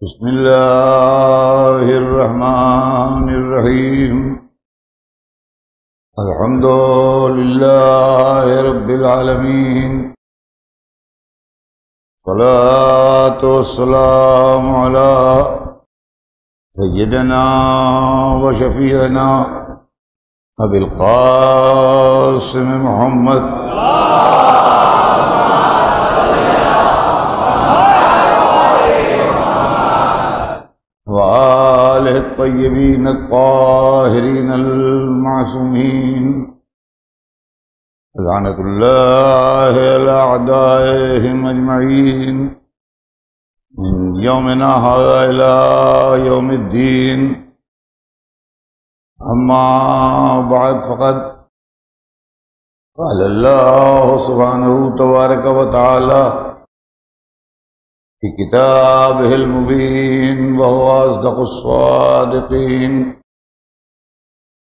بسم اللہ الرحمن الرحیم الحمد للہ رب العالمین والصلاة والسلام علی سیدنا و شفیعنا ابی القاسم محمد وآلہ الطیبین الطاہرین المعصومین لعنت اللہ علی اعدائہم اجمعین من یومنا ھذا الی یوم الدین اما بعد فقد قال اللہ سبحانہ تبارک و تعالی في كتابه المبين وهو أصدق الصادقين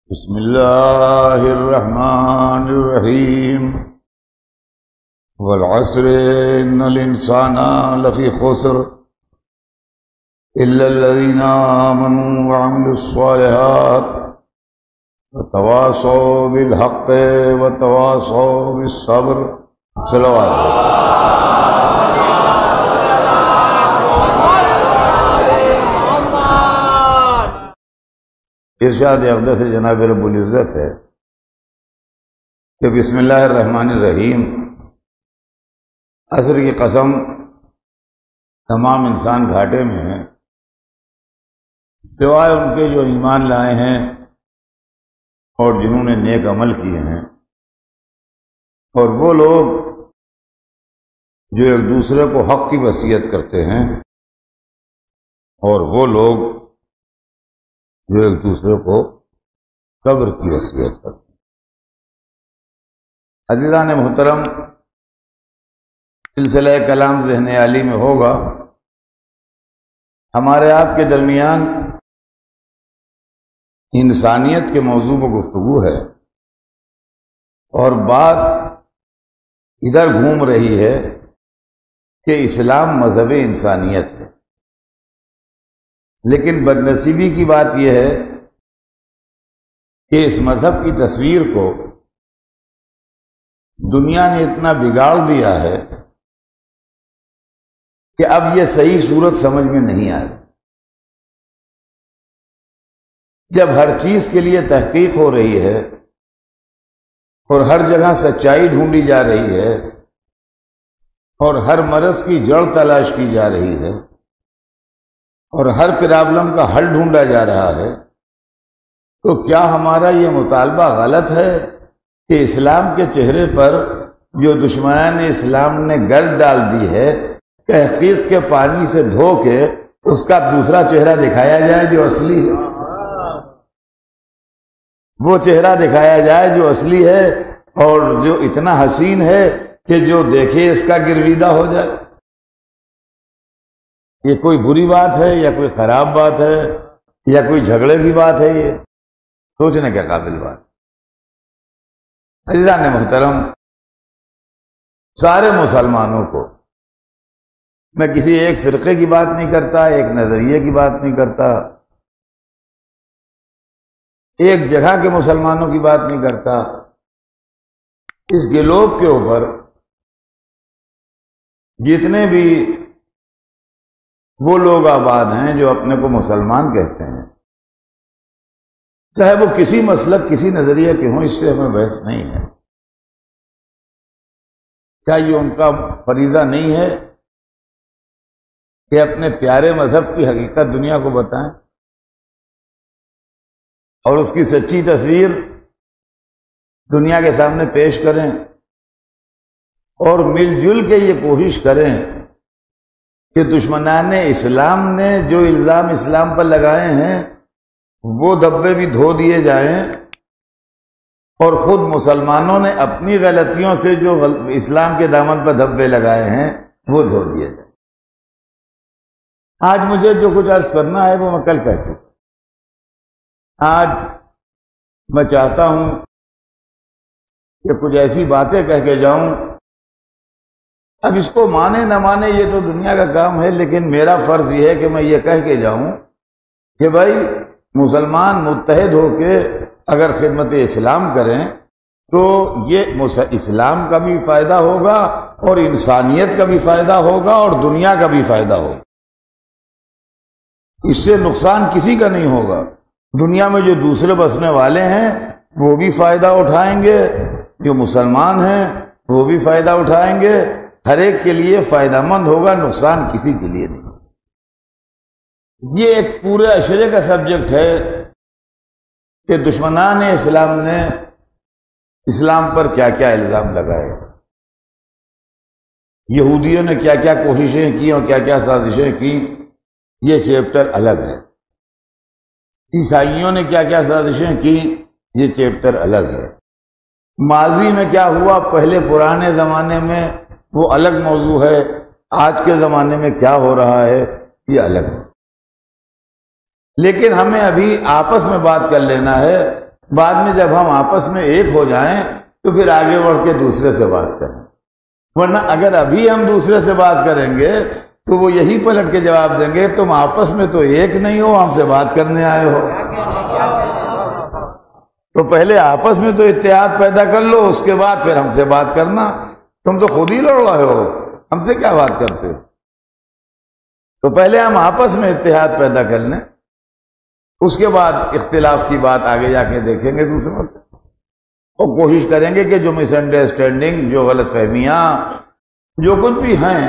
بسم الله الرحمن الرحيم والعصر إن الإنسان لفي خسر إلا الذين آمنوا وعملوا الصالحات وتواصوا بالحق وتواصوا بالصبر صلوات ارشاد اقدس جناب رب العزت ہے کہ بسم اللہ الرحمن الرحیم، عصر کی قسم، تمام انسان گھاٹے میں ہیں سوائے ان کے جو ایمان لائے ہیں اور جنہوں نے نیک عمل کیے ہیں، اور وہ لوگ جو ایک دوسرے کو حق کی وصیت کرتے ہیں، اور وہ لوگ جو ایک دوسرے کو صبر کی وصیت کرتے ہیں۔ عزیزان محترم، سلسلہ کلام ذہن عالی میں ہوگا، ہمارے آپ کے درمیان انسانیت کے موضوع پر گفتگو ہے، اور بات ادھر گھوم رہی ہے کہ اسلام مذہب انسانیت ہے، لیکن بدنصیبی کی بات یہ ہے کہ اس مذہب کی تصویر کو دنیا نے اتنا بگاڑ دیا ہے کہ اب یہ صحیح صورت سمجھ میں نہیں آ رہی۔ جب ہر چیز کے لیے تحقیق ہو رہی ہے اور ہر جگہ سچائی ڈھونڈی جا رہی ہے اور ہر مرض کی جڑ تلاش کی جا رہی ہے اور ہر پرابلم کا حل ڈھونڈا جا رہا ہے، تو کیا ہمارا یہ مطالبہ غلط ہے کہ اسلام کے چہرے پر جو دشمنان اسلام نے گرد ڈال دی ہے، تحقیق کے پانی سے دھو کے اس کا دوسرا چہرہ دکھایا جائے جو اصلی ہے، وہ چہرہ دکھایا جائے جو اصلی ہے اور جو اتنا حسین ہے کہ جو دیکھے اس کا گرویدہ ہو جائے؟ یہ کوئی بری بات ہے یا کوئی خراب بات ہے یا کوئی جھگڑے کی بات ہے؟ یہ سوچنے کے قابل بات۔ عزیزان محترم، سارے مسلمانوں کو، میں کسی ایک فرقے کی بات نہیں کرتا، ایک نظریے کی بات نہیں کرتا، ایک جگہ کے مسلمانوں کی بات نہیں کرتا، اس گلوب کے اوپر جتنے بھی وہ لوگ آباد ہیں جو اپنے کو مسلمان کہتے ہیں، چاہے وہ کسی مسلک کسی نظریے کے ہوں، اس سے ہمیں بحث نہیں ہے۔ کیا یہ ان کا فریضہ نہیں ہے کہ اپنے پیارے مذہب کی حقیقت دنیا کو بتائیں اور اس کی سچی تصویر دنیا کے سامنے پیش کریں، اور مل جل کے یہ کوشش کریں کہ دشمنان اسلام نے جو الزام اسلام پر لگائے ہیں وہ دبے بھی دھو دیے جائیں، اور خود مسلمانوں نے اپنی غلطیوں سے جو اسلام کے دامن پر دھبے لگائے ہیں وہ دھو دیے جائیں۔ آج مجھے جو کچھ عرض کرنا ہے وہ میں کل کہہ چکا۔ آج میں چاہتا ہوں کہ کچھ ایسی باتیں کہہ کے جاؤں اب اس کو مانے نہ مانے یہ تو دنیا کا کام ہے، لیکن میرا فرض یہ ہے کہ میں یہ کہہ کے جاؤں کہ بھائی مسلمان متحد ہو کے اگر خدمت اسلام کریں تو یہ اسلام کا بھی فائدہ ہوگا اور انسانیت کا بھی فائدہ ہوگا اور دنیا کا بھی فائدہ ہوگا، اس سے نقصان کسی کا نہیں ہوگا۔ دنیا میں جو دوسرے بسنے والے ہیں وہ بھی فائدہ اٹھائیں گے، جو مسلمان ہیں وہ بھی فائدہ اٹھائیں گے، ہر ایک کے لیے فائدہ مند ہوگا، نقصان کسی کے لیے نہیں۔ یہ ایک پورے اشرے کا سبجیکٹ ہے کہ دشمنان اسلام نے اسلام پر کیا کیا الزام لگائے، یہودیوں نے کیا کیا کوششیں کی اور کیا کیا سازشیں کی، یہ چیپٹر الگ ہے۔ عیسائیوں نے کیا کیا سازشیں کی، یہ چیپٹر الگ ہے۔ ماضی میں کیا ہوا پہلے پرانے زمانے میں، وہ الگ موضوع ہے۔ آج کے زمانے میں کیا ہو رہا ہے، یہ الگ ہے۔ لیکن ہمیں ابھی آپس میں بات کر لینا ہے، بعد میں جب ہم آپس میں ایک ہو جائیں تو پھر آگے بڑھ کے دوسرے سے بات کریں، ورنہ اگر ابھی ہم دوسرے سے بات کریں گے تو وہ یہی پلٹ کے جواب دیں گے تم آپس میں تو ایک نہیں ہو، ہم سے بات کرنے آئے ہو۔ تو پہلے آپس میں تو اتحاد پیدا کر لو، اس کے بعد پھر ہم سے بات کرنا۔ تم تو خود ہی لڑ رہے ہو، ہم سے کیا بات کرتے ہو؟ تو پہلے ہم آپس میں اتحاد پیدا کر لیں، اس کے بعد اختلاف کی بات آگے جا کے دیکھیں گے دوسروں کو، اور کوشش کریں گے کہ جو مس انڈرسٹینڈنگ، جو غلط فہمیاں، جو کچھ بھی ہیں،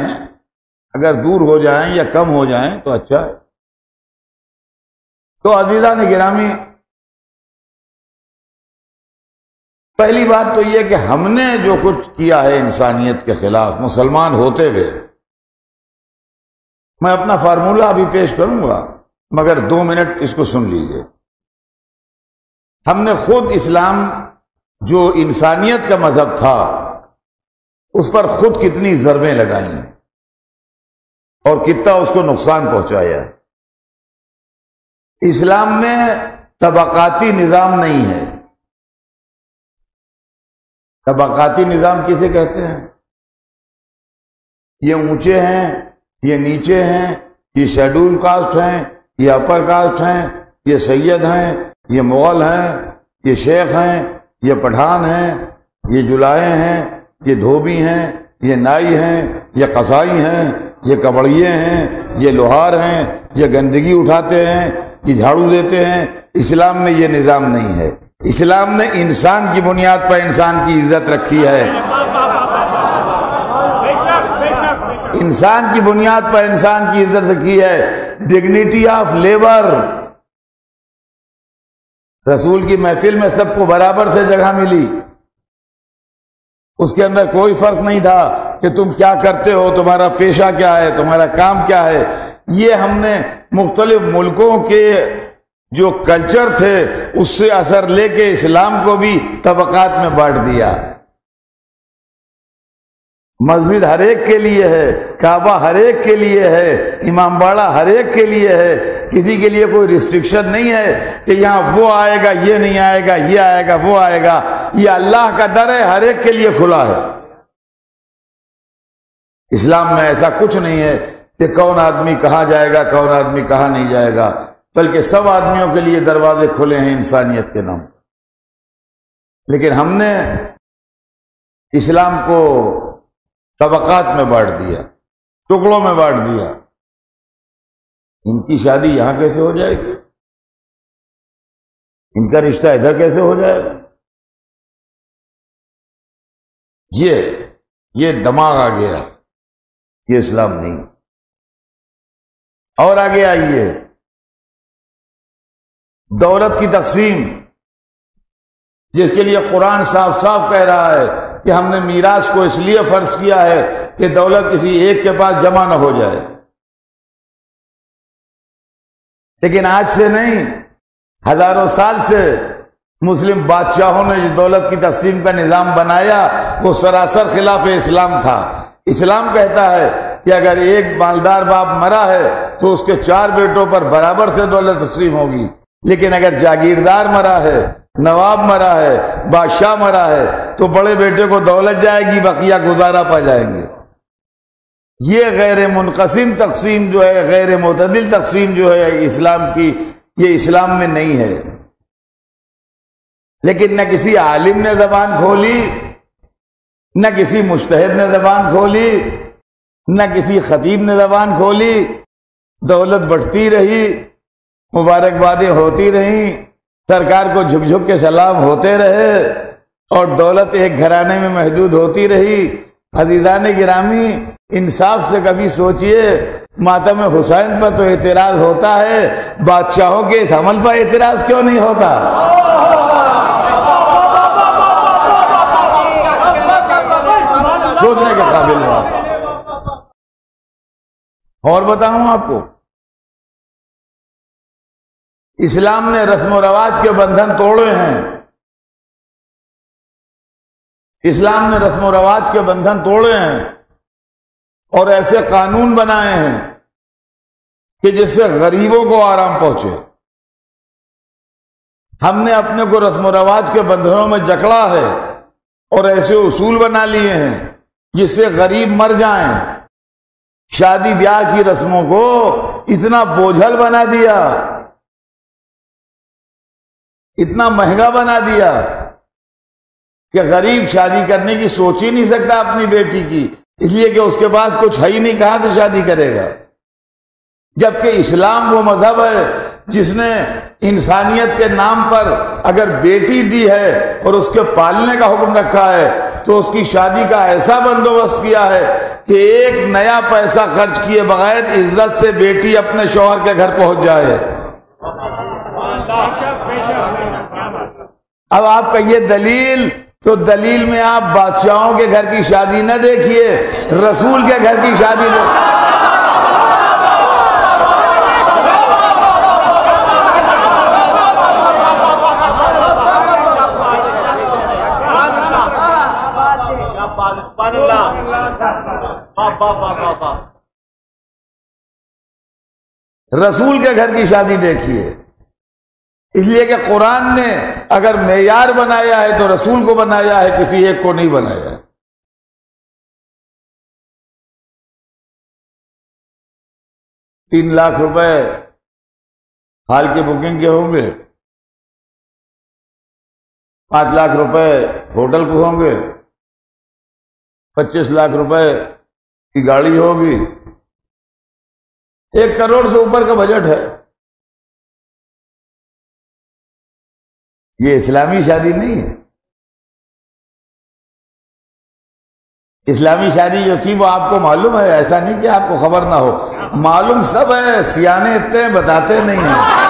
اگر دور ہو جائیں یا کم ہو جائیں تو اچھا ہے۔ تو عزیزان گرامی، پہلی بات تو یہ کہ ہم نے جو کچھ کیا ہے انسانیت کے خلاف مسلمان ہوتے ہوئے، میں اپنا فارمولہ ابھی پیش کروں گا مگر 2 منٹ اس کو سن لیجئے۔ ہم نے خود اسلام جو انسانیت کا مذہب تھا اس پر خود کتنی ضربیں لگائی ہیں اور کتنا اس کو نقصان پہنچایا ہے۔ اسلام میں طبقاتی نظام نہیں ہے۔ طبقاتی نظام کسے کہتے ہیں؟ یہ اونچے ہیں، یہ نیچے ہیں، یہ شیڈول کاسٹ ہیں، یہ اپر کاسٹ ہیں، یہ سید ہیں، یہ مغل ہیں، یہ شیخ ہیں، یہ پٹھان ہیں، یہ جلائے ہیں، یہ دھوبی ہیں، یہ نائی ہیں، یہ قصائی ہیں، یہ کبڑیے ہیں، یہ لوہار ہیں، یہ گندگی اٹھاتے ہیں، یہ جھاڑو دیتے ہیں۔ اسلام میں یہ نظام نہیں ہے۔ اسلام نے انسان کی بنیاد پر انسان کی عزت رکھی ہے، انسان کی بنیاد پر انسان کی عزت رکھی ہے۔ ڈگنیٹی آف لیبر، رسول کی محفل میں سب کو برابر سے جگہ ملی، اس کے اندر کوئی فرق نہیں تھا کہ تم کیا کرتے ہو، تمہارا پیشہ کیا ہے، تمہارا کام کیا ہے۔ یہ ہم نے مختلف ملکوں کے جو کلچر تھے اس سے اثر لے کے اسلام کو بھی طبقات میں بانٹ دیا۔ مسجد ہر ایک کے لیے ہے، کعبہ ہر ایک کے لیے ہے، امام باڑہ ہر ایک کے لیے ہے، کسی کے لیے کوئی ریسٹرکشن نہیں ہے کہ یہاں وہ آئے گا، یہ نہیں آئے گا، یہ آئے گا، وہ آئے گا۔ یہ اللہ کا در ہے، ہر ایک کے لیے کھلا ہے۔ اسلام میں ایسا کچھ نہیں ہے کہ کون آدمی کہاں جائے گا، کون آدمی کہاں نہیں جائے گا، بلکہ سب آدمیوں کے لیے دروازے کھلے ہیں انسانیت کے نام۔ لیکن ہم نے اسلام کو طبقات میں بانٹ دیا، ٹکڑوں میں بانٹ دیا۔ ان کی شادی یہاں کیسے ہو جائے گی؟ ان کا رشتہ ادھر کیسے ہو جائے گا؟ یہ دماغ آ گیا، یہ اسلام نہیں۔ اور آگے آئیے، دولت کی تقسیم، جس کے لیے قرآن صاف صاف کہہ رہا ہے کہ ہم نے میراث کو اس لیے فرض کیا ہے کہ دولت کسی ایک کے پاس جمع نہ ہو جائے۔ لیکن آج سے نہیں، ہزاروں سال سے مسلم بادشاہوں نے جو دولت کی تقسیم کا نظام بنایا وہ سراسر خلاف اسلام تھا۔ اسلام کہتا ہے کہ اگر ایک مالدار باپ مرا ہے تو اس کے 4 بیٹوں پر برابر سے دولت تقسیم ہوگی، لیکن اگر جاگیردار مرا ہے، نواب مرا ہے، بادشاہ مرا ہے تو بڑے بیٹے کو دولت جائے گی، بقیہ گزارا پا جائیں گے۔ یہ غیر منقسم تقسیم جو ہے، غیر معتدل تقسیم جو ہے اسلام کی، یہ اسلام میں نہیں ہے۔ لیکن نہ کسی عالم نے زبان کھولی، نہ کسی مجتہد نے زبان کھولی، نہ کسی خطیب نے زبان کھولی، دولت بڑھتی رہی، مبارکبادیں ہوتی رہیں، سرکار کو جھک جھک کے سلام ہوتے رہے، اور دولت ایک گھرانے میں محدود ہوتی رہی۔ عزیزان گرامی، انصاف سے کبھی سوچئے، ماتم حسین پر تو اعتراض ہوتا ہے، بادشاہوں کے اس عمل پر اعتراض کیوں نہیں ہوتا؟ سوچنے کے قابل بات۔ اور بتاؤں آپ کو، اسلام نے رسم و رواج کے بندھن توڑے ہیں، اسلام نے رسم و رواج کے بندھن توڑے ہیں، اور ایسے قانون بنائے ہیں کہ جس سے غریبوں کو آرام پہنچے۔ ہم نے اپنے کو رسم و رواج کے بندھنوں میں جکڑا ہے، اور ایسے اصول بنا لیے ہیں جس سے غریب مر جائیں۔ شادی بیاہ کی رسموں کو اتنا بوجھل بنا دیا، اتنا مہنگا بنا دیا کہ غریب شادی کرنے کی سوچ ہی نہیں سکتا اپنی بیٹی کی، اس لیے کہ اس کے پاس کچھ ہے ہی نہیں، کہاں سے شادی کرے گا؟ جبکہ اسلام وہ مذہب ہے جس نے انسانیت کے نام پر اگر بیٹی دی ہے اور اس کے پالنے کا حکم رکھا ہے، تو اس کی شادی کا ایسا بندوبست کیا ہے کہ ایک نیا پیسہ خرچ کیے بغیر عزت سے بیٹی اپنے شوہر کے گھر پہنچ جائے۔ اب آپ کا یہ دلیل، تو دلیل میں آپ بادشاہوں کے گھر کی شادی نہ دیکھیے، رسول کے گھر کی شادی دیکھیے۔ رسول کے گھر کی شادی دیکھیے، اس لیے کہ قرآن نے اگر معیار بنایا ہے تو رسول کو بنایا ہے، کسی ایک کو نہیں بنایا ہے۔ 3 لاکھ روپے ہال کی بکنگ کے ہوں گے، 5 لاکھ روپے ہوٹل کو ہوں گے، 25 لاکھ روپے کی گاڑی ہوگی، 1 کروڑ سے اوپر کا بجٹ ہے۔ یہ اسلامی شادی نہیں ہے۔ اسلامی شادی جو تھی وہ آپ کو معلوم ہے، ایسا نہیں کہ آپ کو خبر نہ ہو، معلوم سب ہے، سیانے اتنے بتاتے نہیں ہیں۔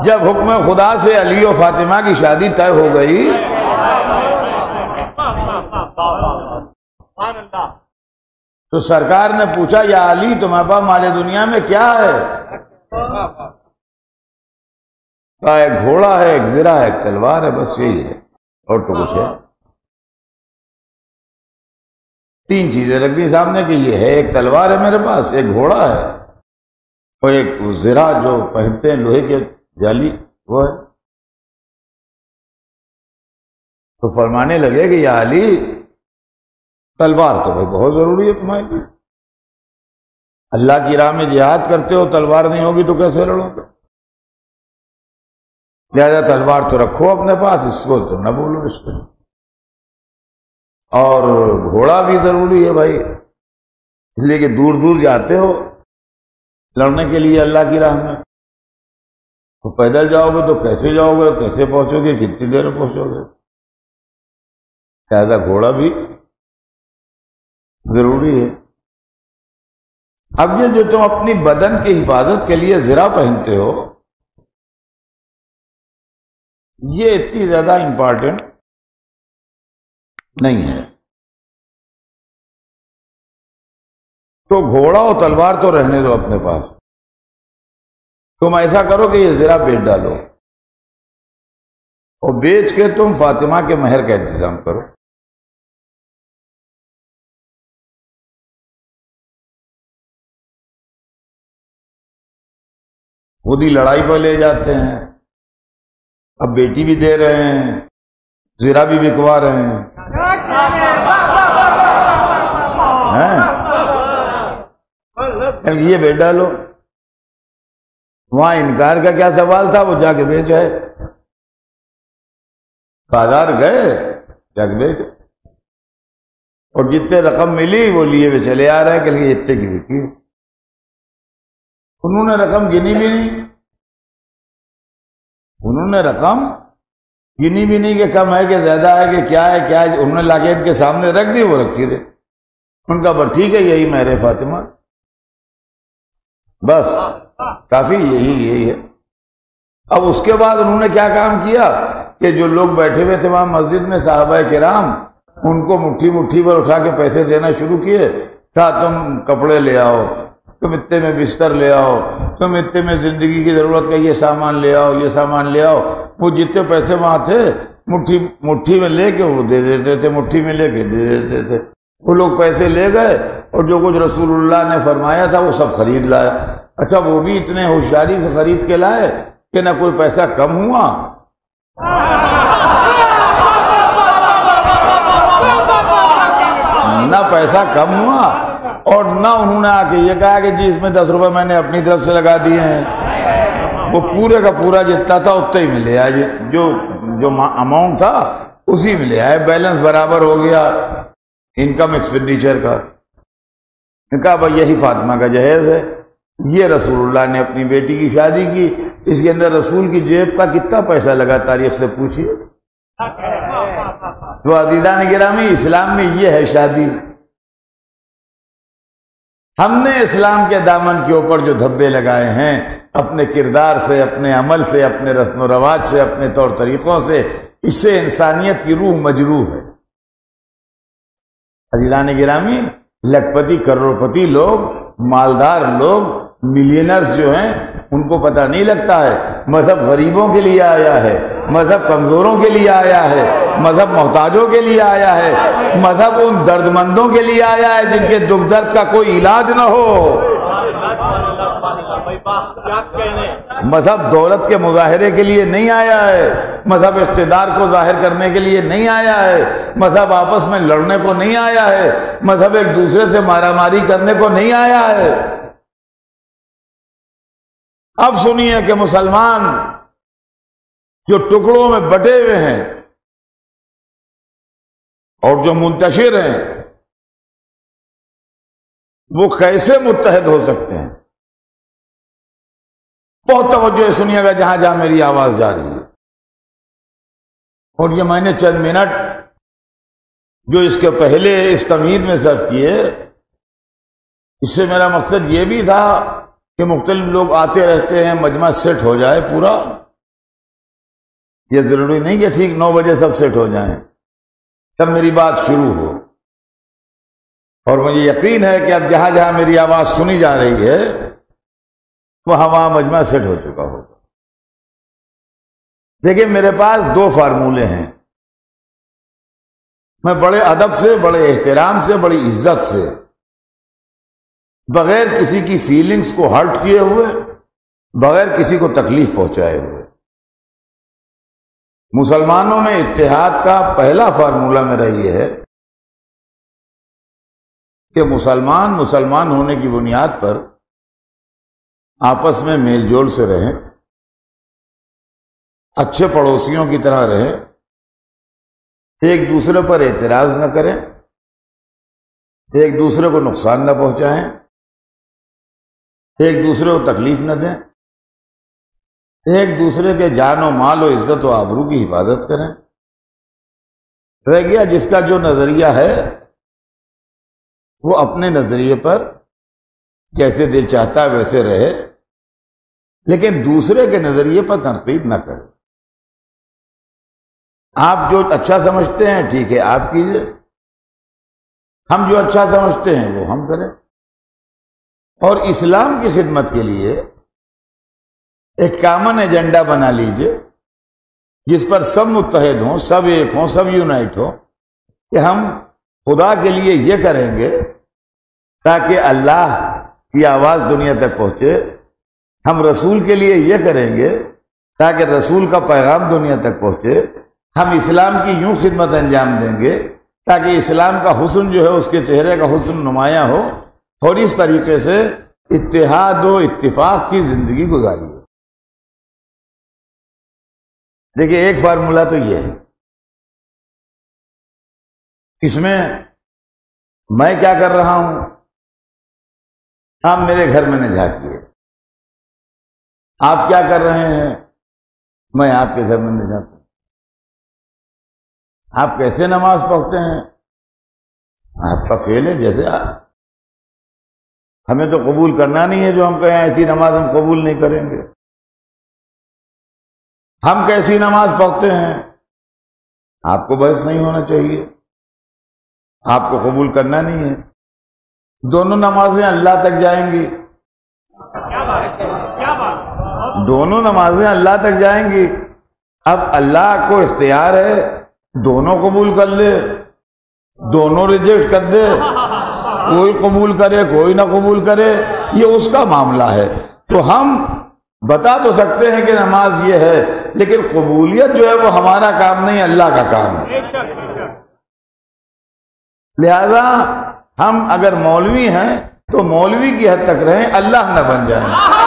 جب حکم خدا سے علی و فاطمہ کی شادی طے ہو گئی تو سرکار نے پوچھا، یا علی تمہارے پاس مال دنیا میں کیا ہے؟ کہا ایک گھوڑا ہے، ایک زرہ ہے، ایک تلوار ہے، بس یہی ہے، اور تو کچھ ہے؟ 3 چیزیں رکھ دی سامنے کہ یہ ہے، ایک تلوار ہے میرے پاس، ایک گھوڑا ہے، اور ایک زرہ جو پہنتے ہیں لوہے کے جالی وہ ہے۔ تو فرمانے لگے کہ یا علی تلوار تو بھائی بہت ضروری ہے تمہارے لیے، اللہ کی راہ میں جہاد کرتے ہو، تلوار نہیں ہوگی تو کیسے لڑو گے؟ لہذا تلوار تو رکھو اپنے پاس، اس کو تو نہ بولو اس کو۔ اور گھوڑا بھی ضروری ہے بھائی، اس لیے کہ دور دور جاتے ہو لڑنے کے لیے اللہ کی راہ میں، تو پیدل جاؤ گے تو کیسے جاؤ گے، کیسے پہنچو گے، کتنی دیر میں پہنچو گے؟ لہذا گھوڑا بھی ضروری ہے۔ اب یہ جو تم اپنی بدن کی حفاظت کے لیے زرہ پہنتے ہو، یہ اتنی زیادہ امپورٹنٹ نہیں ہے، تو گھوڑا اور تلوار تو رہنے دو اپنے پاس، تم ایسا کرو کہ یہ زرہ بیچ ڈالو، اور بیچ کے تم فاطمہ کے مہر کا انتظام کرو۔ خود ہی لڑائی پر لے جاتے ہیں، اب بیٹی بھی دے رہے ہیں، زیرہ بھی بکوا رہے ہیں۔ یہ بیچ ڈالو، وہاں انکار کا کیا سوال تھا، وہ جا کے بیچ آئے، بازار گئے جا کے بیچ، اور جتنے رقم ملی وہ لیے ہوئے چلے آ رہے ہیں کہ لیے اتنے کی بکی۔ انہوں نے رقم گنی بھی نہیں، کہ کم ہے کہ زیادہ ہے کہ کیا ہے کیا ہے، انہوں نے لا کے ان کے سامنے رکھ دی، وہ رکھی رہے، ان کا بس ٹھیک ہے یہی مہر فاطمہ، بس کافی یہی ہے۔ اب اس کے بعد انہوں نے کیا کام کیا کہ جو لوگ بیٹھے ہوئے تھے وہاں مسجد میں صحابہ کرام، ان کو مٹھی پر اٹھا کے پیسے دینا شروع کیے، کہا تم کپڑے لے آؤ، تم اتنے میں بستر لے آؤ، تم اتنے میں زندگی کی ضرورت کا یہ سامان لے آؤ، یہ سامان لے آؤ۔ وہ جتنے پیسے وہاں تھے مٹھی میں لے کے وہ دے دیتے تھے، مٹھی میں لے کے دے دیتے تھے۔ وہ لوگ پیسے لے گئے اور جو کچھ رسول اللہ نے فرمایا تھا وہ سب خرید لایا۔ اچھا وہ بھی اتنے ہوشیاری سے خرید کے لائے کہ نہ کوئی پیسہ کم ہوا نہ پیسہ کم ہوا، اور نہ انہوں نے آ کے یہ کہا کہ جی اس میں 10 روپے میں نے اپنی طرف سے لگا دیے ہیں۔ وہ پورے کا پورا جتنا تھا اتنا ہی میں لے آئے، جو اماؤنٹ تھا اسی میں لے آئے، بیلنس برابر ہو گیا انکم ایکسپینڈیچر کا۔ کہا بھائی یہی فاطمہ کا جہیز ہے، یہ رسول اللہ نے اپنی بیٹی کی شادی کی، اس کے اندر رسول کی جیب کا کتنا پیسہ لگا تاریخ سے پوچھیے۔ تو عزیزان گرامی، اسلام میں یہ ہے شادی۔ ہم نے اسلام کے دامن کے اوپر جو دھبے لگائے ہیں اپنے کردار سے، اپنے عمل سے، اپنے رسم و رواج سے، اپنے طور طریقوں سے، اس سے انسانیت کی روح مجروح ہے۔ عزیزان گرامی، لکھپتی کروڑپتی لوگ، مالدار لوگ، ملینرز جو ہیں، ان کو پتہ نہیں لگتا ہے مذہب غریبوں کے لیے آیا ہے، مذہب کمزوروں کے لیے آیا ہے، مذہب محتاجوں کے لیے آیا ہے، مذہب ان درد مندوں کے لیے آیا ہے جن کے دکھ درد کا کوئی علاج نہ ہو۔ مذہب دولت کے مظاہرے کے لیے نہیں آیا ہے، مذہب اقتدار کو ظاہر کرنے کے لیے نہیں آیا ہے، مذہب آپس میں لڑنے کو نہیں آیا ہے، مذہب ایک دوسرے سے مارا ماری کرنے کو نہیں آیا ہے۔ اب سنیے کہ مسلمان جو ٹکڑوں میں بٹے ہوئے ہیں اور جو منتشر ہیں وہ کیسے متحد ہو سکتے ہیں؟ بہت توجہ سنیے گا جہاں جہاں میری آواز جا رہی ہے، اور یہ میں نے چند منٹ جو اس کے پہلے اس تمہید میں صرف کیے، اس سے میرا مقصد یہ بھی تھا کہ مختلف لوگ آتے رہتے ہیں، مجمع سیٹ ہو جائے پورا۔ یہ ضروری نہیں کہ ٹھیک 9 بجے سب سیٹ ہو جائیں، تب میری بات شروع ہو۔ اور مجھے یقین ہے کہ اب جہاں جہاں میری آواز سنی جا رہی ہے وہاں مجمع سیٹ ہو چکا ہوگا۔ دیکھیں میرے پاس 2 فارمولے ہیں، میں بڑے ادب سے، بڑے احترام سے، بڑی عزت سے، بغیر کسی کی فیلنگز کو ہرٹ کیے ہوئے، بغیر کسی کو تکلیف پہنچائے ہوئے، مسلمانوں میں اتحاد کا پہلا فارمولہ میرا یہ ہے کہ مسلمان ہونے کی بنیاد پر آپس میں میل جول سے رہیں، اچھے پڑوسیوں کی طرح رہیں، ایک دوسرے پر اعتراض نہ کریں، ایک دوسرے کو نقصان نہ پہنچائیں، ایک دوسرے کو تکلیف نہ دیں، ایک دوسرے کے جان و مال و عزت و آبرو کی حفاظت کریں۔ رہ گیا جس کا جو نظریہ ہے وہ اپنے نظریے پر جیسے دل چاہتا ہے ویسے رہے، لیکن دوسرے کے نظریے پر تنقید نہ کرے۔ آپ جو اچھا سمجھتے ہیں ٹھیک ہے آپ کیجئے، ہم جو اچھا سمجھتے ہیں وہ ہم کریں، اور اسلام کی خدمت کے لیے ایک کامن ایجنڈا بنا لیجئے جس پر سب متحد ہوں، سب ایک ہوں، سب یونائٹ ہوں کہ ہم خدا کے لیے یہ کریں گے تاکہ اللہ کی آواز دنیا تک پہنچے، ہم رسول کے لیے یہ کریں گے تاکہ رسول کا پیغام دنیا تک پہنچے، ہم اسلام کی یوں خدمت انجام دیں گے تاکہ اسلام کا حسن جو ہے اس کے چہرے کا حسن نمایاں ہو، اور اس طریقے سے اتحاد و اتفاق کی زندگی گزاری ہے۔ دیکھیے ایک فارمولہ تو یہ ہے، اس میں میں کیا کر رہا ہوں، آپ میرے گھر میں نہ جھانکیے، آپ کیا کر رہے ہیں، میں آپ کے گھر میں نہ جاتا ہوں، آپ کیسے نماز پڑھتے ہیں، آپ کا فعل ہے، جیسے ہمیں تو قبول کرنا نہیں ہے جو ہم کہیں ایسی نماز ہم قبول نہیں کریں گے۔ ہم کیسی نماز پڑھتے ہیں، آپ کو بحث نہیں ہونا چاہیے، آپ کو قبول کرنا نہیں ہے۔ دونوں نمازیں اللہ تک جائیں گی، دونوں نمازیں اللہ تک جائیں گی۔ اب اللہ کو اختیار ہے دونوں قبول کر لے، دونوں ریجیکٹ کر دے، کوئی قبول کرے کوئی نہ قبول کرے، یہ اس کا معاملہ ہے۔ تو ہم بتا تو سکتے ہیں کہ نماز یہ ہے، لیکن قبولیت جو ہے وہ ہمارا کام نہیں، اللہ کا کام ہے۔ لہذا ہم اگر مولوی ہیں تو مولوی کی حد تک رہیں، اللہ نہ بن جائیں۔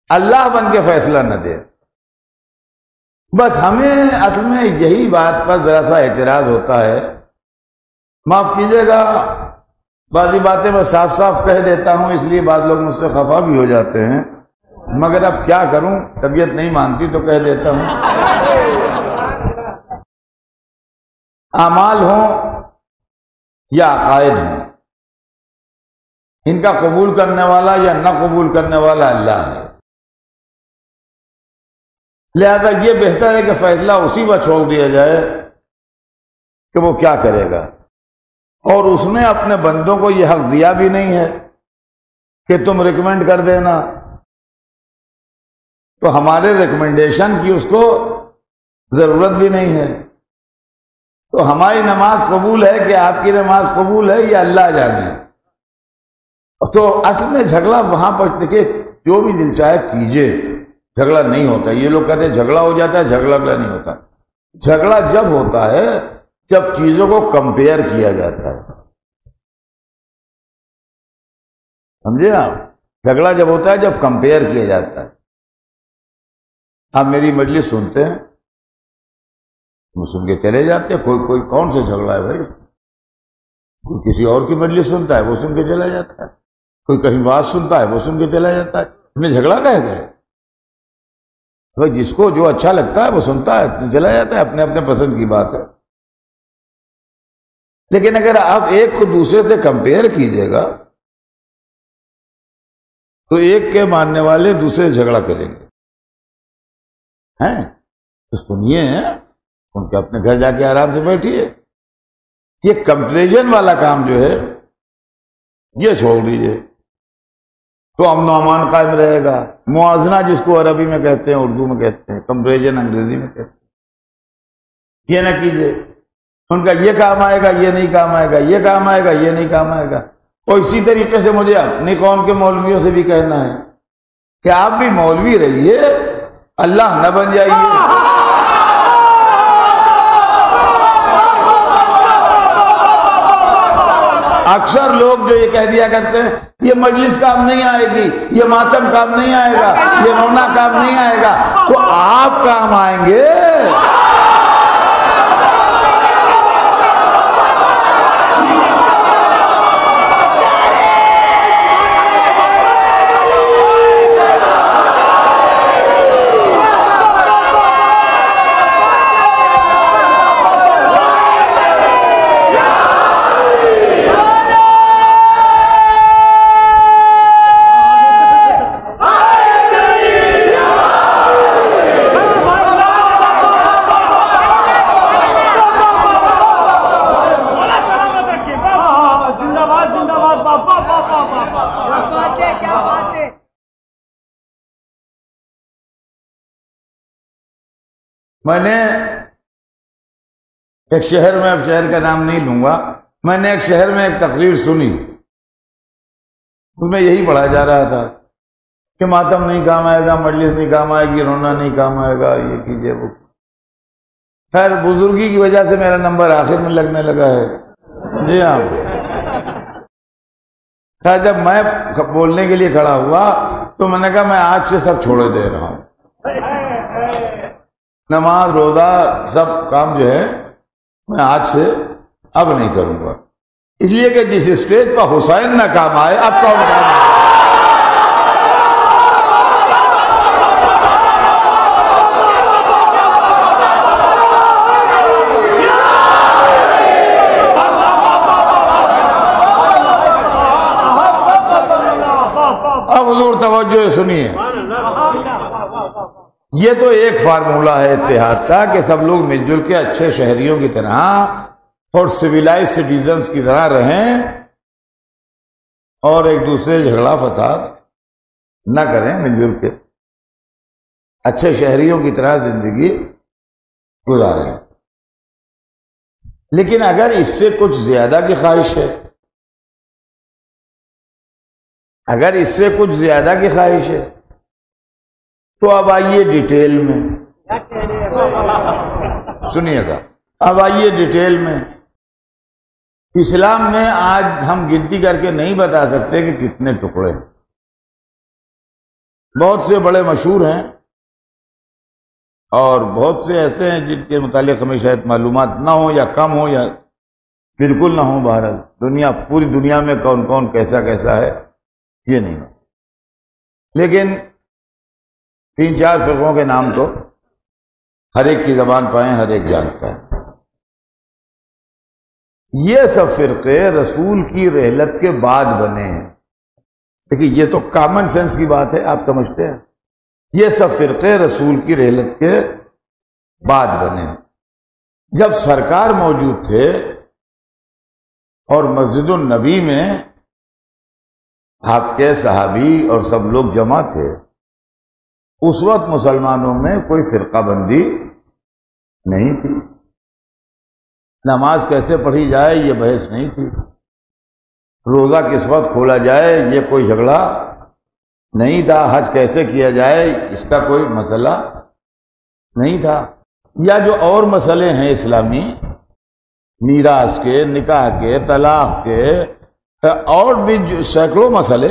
اللہ بن کے فیصلہ نہ دے۔ بس ہمیں اصل میں یہی بات پر ذرا سا اعتراض ہوتا ہے، معاف کیجیے گا بعضی باتیں میں صاف صاف کہہ دیتا ہوں، اس لیے بعض لوگ مجھ سے خفا بھی ہو جاتے ہیں، مگر اب کیا کروں، طبیعت نہیں مانتی تو کہہ دیتا ہوں۔ اعمال ہوں یا عقائد ہوں، ان کا قبول کرنے والا یا نہ قبول کرنے والا اللہ ہے۔ لہذا یہ بہتر ہے کہ فیصلہ اسی پر چھوڑ دیا جائے کہ وہ کیا کرے گا، اور اس نے اپنے بندوں کو یہ حق دیا بھی نہیں ہے کہ تم ریکمینڈ کر دینا، تو ہمارے ریکمینڈیشن کی اس کو ضرورت بھی نہیں ہے۔ تو ہماری نماز قبول ہے کہ آپ کی نماز قبول ہے، یہ اللہ جانے۔ تو اصل میں جھگڑا وہاں پر دیکھیں، جو بھی دل چاہے کیجئے، جھگڑا نہیں ہوتا۔ یہ لوگ کہتے ہیں جھگڑا ہو جاتا ہے، جھگڑا نہیں ہوتا۔ جھگڑا جب ہوتا ہے جب چیزوں کو کمپیئر کیا جاتا ہے، سمجھے آپ؟ جھگڑا جب ہوتا ہے جب کمپیئر کیا جاتا ہے۔ آپ میری مجلس سنتے ہیں، وہ سن کے چلے جاتے ہیں، کوئی کون سے جھگڑا ہے بھائی، کوئی کسی اور کی مجلس سنتا ہے وہ سن کے چلا جاتا ہے، کوئی کہیں بات سنتا ہے وہ سن کے چلا جاتا ہے، ہمیں جھگڑا کہہ گئے؟ جس کو جو اچھا لگتا ہے وہ سنتا ہے چلا جاتا ہے، اپنے اپنے پسند کی بات ہے۔ لیکن اگر آپ ایک کو دوسرے سے کمپیئر کیجئے گا تو ایک کے ماننے والے دوسرے سے جھگڑا کریں گے، ہیں تو سنیے، ان کے اپنے گھر جا کے آرام سے بیٹھیے۔ یہ کمپیریزن والا کام جو ہے یہ چھوڑ دیجئے، تو امن و امان قائم رہے گا۔ موازنہ جس کو عربی میں کہتے ہیں، اردو میں کہتے ہیں، کمپیریزن انگریزی میں کہتے ہیں، یہ نہ کیجئے۔ ان کا یہ کام آئے گا، یہ نہیں کام آئے گا، یہ کام آئے گا، یہ نہیں کام آئے گا۔ اور اسی طریقے سے مجھے اپنی قوم کے مولویوں سے بھی کہنا ہے کہ آپ بھی مولوی رہیے، اللہ نہ بن جائیے۔ اکثر لوگ جو یہ کہہ دیا کرتے ہیں یہ مجلس کام نہیں آئے گی، یہ ماتم کام نہیں آئے گا، یہ رونا کام نہیں آئے گا، تو آپ کام آئیں گے۔ میں نے ایک شہر میں، اب شہر کا نام نہیں لوں گا، میں نے ایک شہر میں ایک تقریر سنی، اس میں یہی پڑھا جا رہا تھا کہ ماتم نہیں کام آئے گا، مجلس نہیں کام آئے گی، رونا نہیں کام آئے گا، یہ کیجئے وہ۔ خیر بزرگی کی وجہ سے میرا نمبر آخر میں لگنے لگا ہے۔ جی ہاں، خیر جب میں بولنے کے لیے کھڑا ہوا تو میں نے کہا میں آج سے سب چھوڑے دے رہا ہوں، نماز روزہ سب کام جو ہے میں آج سے اب نہیں کروں گا، اس لیے کہ جس اسٹیج پر حسین نہ کام آئے اب کون کام آئے۔ اب حضور توجہ سنیے، یہ تو ایک فارمولہ ہے اتحاد کا کہ سب لوگ مل جل کے اچھے شہریوں کی طرح اور سویلائز سٹیزنز کی طرح رہیں اور ایک دوسرے جھگڑا فساد نہ کریں، مل جل کے اچھے شہریوں کی طرح زندگی گزاریں۔ لیکن اگر اس سے کچھ زیادہ کی خواہش ہے، اگر اس سے کچھ زیادہ کی خواہش ہے تو اب آئیے ڈیٹیل میں، سنیے گا، اب آئیے ڈیٹیل میں۔ اسلام میں آج ہم گنتی کر کے نہیں بتا سکتے کہ کتنے ٹکڑے ہیں، بہت سے بڑے مشہور ہیں اور بہت سے ایسے ہیں جن کے متعلق ہمیں شاید معلومات نہ ہو یا کم ہو یا بالکل نہ ہو۔ بہرحال دنیا، پوری دنیا میں کون کون کیسا کیسا ہے یہ نہیں ہو، لیکن 3-4 فرقوں کے نام تو ہر ایک کی زبان پائیں، ہر ایک جانتا ہے۔ یہ سب فرقے رسول کی رحلت کے بعد بنے ہیں۔ دیکھیے یہ تو کامن سینس کی بات ہے، آپ سمجھتے ہیں، یہ سب فرقے رسول کی رحلت کے بعد بنے ہیں۔ جب سرکار موجود تھے اور مسجد النبی میں آپ کے صحابی اور سب لوگ جمع تھے، اس وقت مسلمانوں میں کوئی فرقہ بندی نہیں تھی، نماز کیسے پڑھی جائے یہ بحث نہیں تھی، روزہ کس وقت کھولا جائے یہ کوئی جھگڑا نہیں تھا، حج کیسے کیا جائے اس کا کوئی مسئلہ نہیں تھا، یا جو اور مسئلے ہیں اسلامی، میراث کے، نکاح کے، طلاق کے اور بھی سینکڑوں مسئلے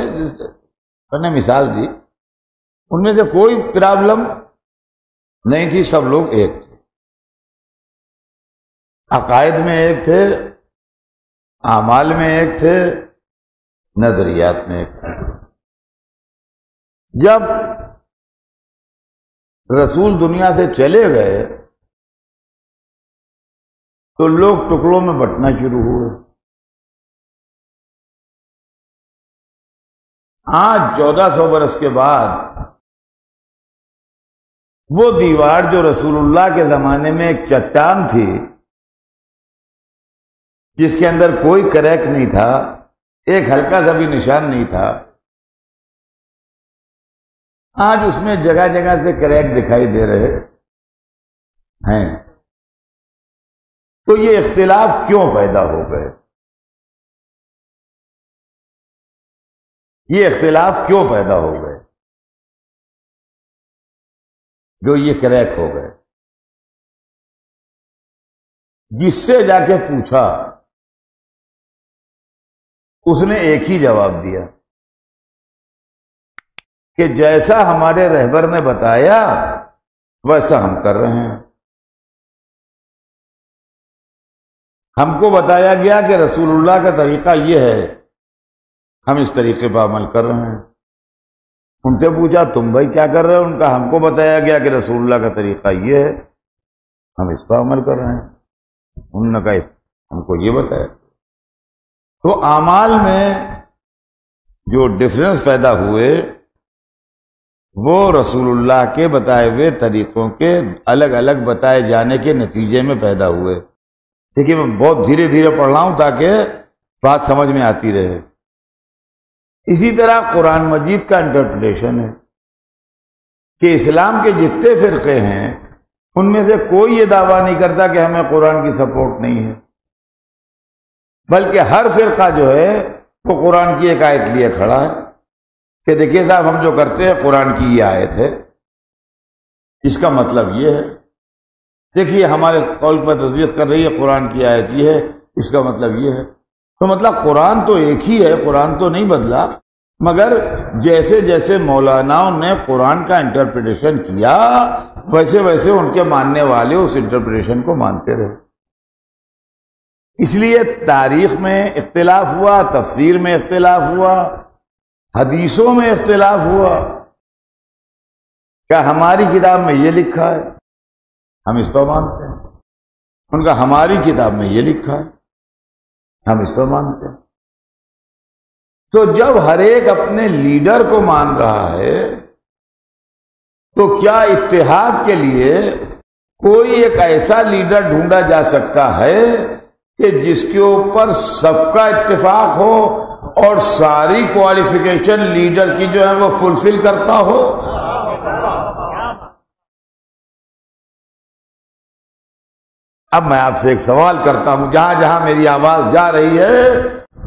میں نے مثال دی، ان میں سے کوئی پرابلم نہیں تھی، سب لوگ ایک تھے، عقائد میں ایک تھے، اعمال میں ایک تھے، نظریات میں ایک تھے۔ جب رسول دنیا سے چلے گئے تو لوگ ٹکڑوں میں بٹنا شروع ہوئے۔ آج 1400 برس کے بعد وہ دیوار جو رسول اللہ کے زمانے میں ایک چٹان تھی جس کے اندر کوئی کریک نہیں تھا، ایک ہلکا سا بھی نشان نہیں تھا، آج اس میں جگہ جگہ سے کریک دکھائی دے رہے ہیں۔ تو یہ اختلاف کیوں پیدا ہو گئے؟ یہ اختلاف کیوں پیدا ہو گئے جو یہ کریک ہو گئے؟ جس سے جا کے پوچھا اس نے ایک ہی جواب دیا کہ جیسا ہمارے رہبر نے بتایا ویسا ہم کر رہے ہیں۔ ہم کو بتایا گیا کہ رسول اللہ کا طریقہ یہ ہے، ہم اس طریقے پر عمل کر رہے ہیں۔ ان سے پوچھا تم بھائی کیا کر رہے ہو؟ ان کا ہم کو بتایا گیا کہ رسول اللہ کا طریقہ یہ ہے، ہم اس پر عمل کر رہے ہیں۔ انہوں نے کہا ہم کو یہ بتایا۔ تو اعمال میں جو ڈفرینس پیدا ہوئے وہ رسول اللہ کے بتائے ہوئے طریقوں کے الگ الگ بتائے جانے کے نتیجے میں پیدا ہوئے۔ دیکھیے میں بہت دھیرے دھیرے پڑھ رہا ہوں تاکہ بات سمجھ میں آتی رہے۔ اسی طرح قرآن مجید کا انٹرپریٹیشن ہے کہ اسلام کے جتنے فرقے ہیں ان میں سے کوئی یہ دعویٰ نہیں کرتا کہ ہمیں قرآن کی سپورٹ نہیں ہے، بلکہ ہر فرقہ جو ہے وہ قرآن کی ایک آیت لیے کھڑا ہے کہ دیکھیے صاحب ہم جو کرتے ہیں قرآن کی یہ آیت ہے، اس کا مطلب یہ ہے، دیکھیے ہمارے قول پر تصدیق کر رہی ہے قرآن کی آیت یہ ہے، اس کا مطلب یہ ہے۔ تو مطلب قرآن تو ایک ہی ہے، قرآن تو نہیں بدلا، مگر جیسے جیسے مولاناؤں نے قرآن کا انٹرپریٹیشن کیا ویسے ویسے ان کے ماننے والے اس انٹرپریٹیشن کو مانتے رہے۔ اس لیے تاریخ میں اختلاف ہوا، تفسیر میں اختلاف ہوا، حدیثوں میں اختلاف ہوا۔ کیا ہماری کتاب میں یہ لکھا ہے، ہم اس پر مانتے ہیں، ان کا ہماری کتاب میں یہ لکھا ہے، ہم اس پر مانتے ہیں۔ تو جب ہر ایک اپنے لیڈر کو مان رہا ہے تو کیا اتحاد کے لیے کوئی ایک ایسا لیڈر ڈھونڈا جا سکتا ہے کہ جس کے اوپر سب کا اتفاق ہو اور ساری کوالیفیکیشن لیڈر کی جو ہے وہ فلفل کرتا ہو؟ اب میں آپ سے ایک سوال کرتا ہوں، جہاں جہاں میری آواز جا رہی ہے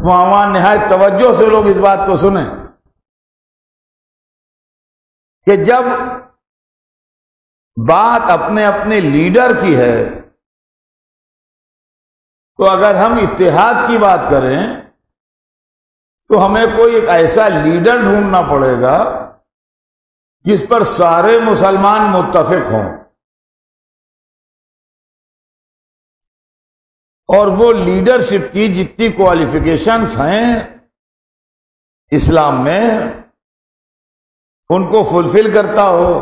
وہاں نہایت توجہ سے لوگ اس بات کو سنیں کہ جب بات اپنے اپنے لیڈر کی ہے تو اگر ہم اتحاد کی بات کریں تو ہمیں کوئی ایک ایسا لیڈر ڈھونڈنا پڑے گا جس پر سارے مسلمان متفق ہوں، اور وہ لیڈرشپ کی جتنی کوالیفیکیشنز ہیں اسلام میں ان کو فلفل کرتا ہو۔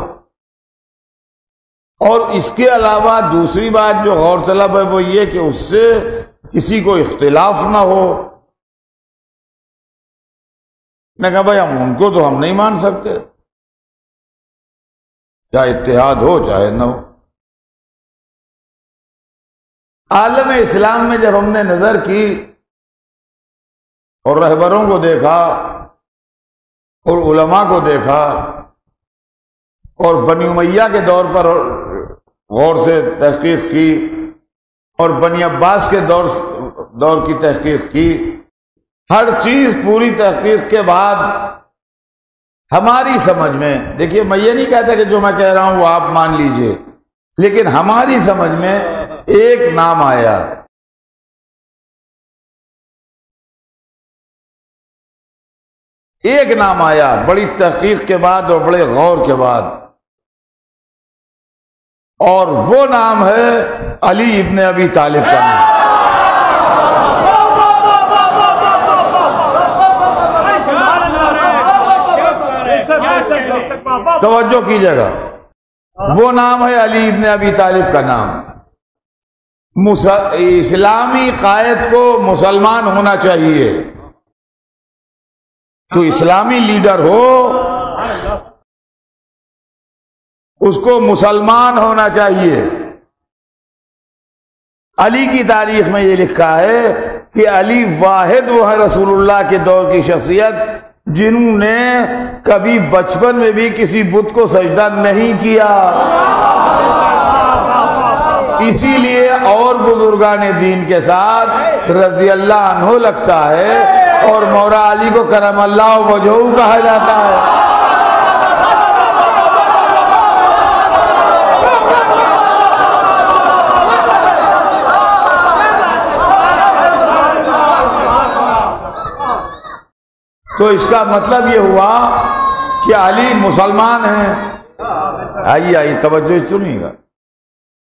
اور اس کے علاوہ دوسری بات جو غور طلب ہے وہ یہ کہ اس سے کسی کو اختلاف نہ ہو۔ میں کہا بھائی ہم ان کو تو ہم نہیں مان سکتے، چاہے اتحاد ہو چاہے نہ ہو۔ عالم اسلام میں جب ہم نے نظر کی اور رہبروں کو دیکھا اور علماء کو دیکھا اور بنی امیہ کے دور پر غور سے تحقیق کی اور بنی عباس کے دور کی تحقیق کی، ہر چیز پوری تحقیق کے بعد ہماری سمجھ میں، دیکھیے میں یہ نہیں کہتا کہ جو میں کہہ رہا ہوں وہ آپ مان لیجئے، لیکن ہماری سمجھ میں ایک نام آیا، ایک نام آیا بڑی تحقیق کے بعد اور بڑے غور کے بعد، اور وہ نام ہے علی ابن ابی طالب کا نام۔ توجہ کیجیے گا، وہ نام ہے علی ابن ابی طالب کا نام۔ اسلامی قائد کو مسلمان ہونا چاہیے، تو اسلامی لیڈر ہو اس کو مسلمان ہونا چاہیے۔ علی کی تاریخ میں یہ لکھا ہے کہ علی واحد وہ ہے رسول اللہ کے دور کی شخصیت جنہوں نے کبھی بچپن میں بھی کسی بت کو سجدہ نہیں کیا۔ اسی لیے اور بزرگان دین کے ساتھ رضی اللہ عنہ لگتا ہے اور مولا علی کو کرم اللہ وجہہ کہا جاتا ہے۔ تو اس کا مطلب یہ ہوا کہ علی مسلمان ہیں۔ آئیے توجہ سنیے گا۔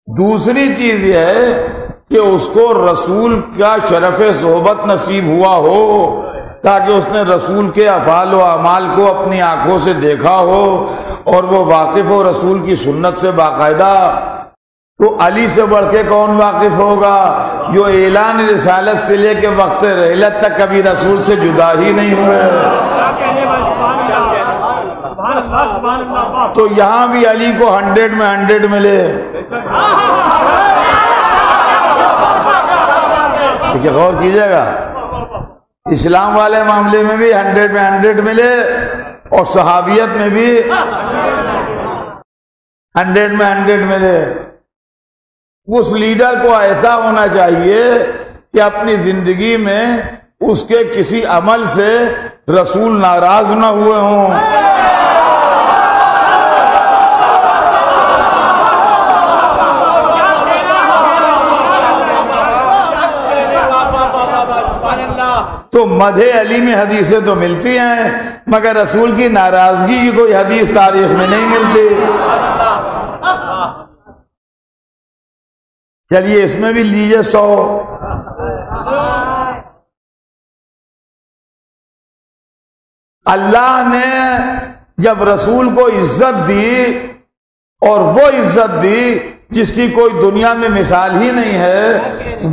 دوسری چیز یہ ہے کہ اس کو رسول کا شرف صحبت نصیب ہوا ہو، تاکہ اس نے رسول کے افعال و اعمال کو اپنی آنکھوں سے دیکھا ہو اور وہ واقف ہو رسول کی سنت سے باقاعدہ۔ تو علی سے بڑھ کے کون واقف ہوگا جو اعلان رسالت سے لے کے وقت رحلت تک کبھی رسول سے جدا ہی نہیں ہوئے۔ تو یہاں بھی علی کو 100 میں 100 ملے۔ دیکھیے غور کیجیے گا، اسلام والے معاملے میں بھی 100 میں 100 ملے، اور صحابیت میں بھی 100 میں 100 ملے۔ اس لیڈر کو ایسا ہونا چاہیے کہ اپنی زندگی میں اس کے کسی عمل سے رسول ناراض نہ ہوئے ہوں۔ تو مدح علی میں حدیثیں تو ملتی ہیں، مگر رسول کی ناراضگی کی کوئی حدیث تاریخ میں نہیں ملتی۔ چلیے اس میں بھی لیجئے 100۔ اللہ نے جب رسول کو عزت دی، اور وہ عزت دی جس کی کوئی دنیا میں مثال ہی نہیں ہے،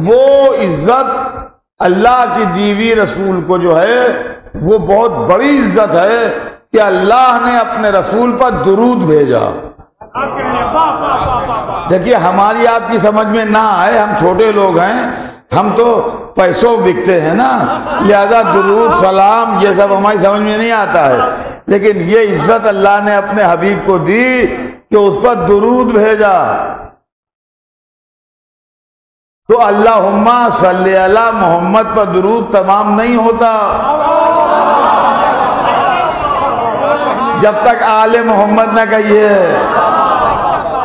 وہ عزت اللہ کی دیوی رسول کو جو ہے وہ بہت بڑی عزت ہے کہ اللہ نے اپنے رسول پر درود بھیجا۔ دیکھیے ہماری آپ کی سمجھ میں نہ آئے، ہم چھوٹے لوگ ہیں، ہم تو پیسوں بکتے ہیں نا، لہذا درود سلام یہ سب ہماری سمجھ میں نہیں آتا ہے، لیکن یہ عزت اللہ نے اپنے حبیب کو دی کہ اس پر درود بھیجا۔ تو اللہم صلی علی محمد پر درود تمام نہیں ہوتا جب تک آل محمد نہ کہیے۔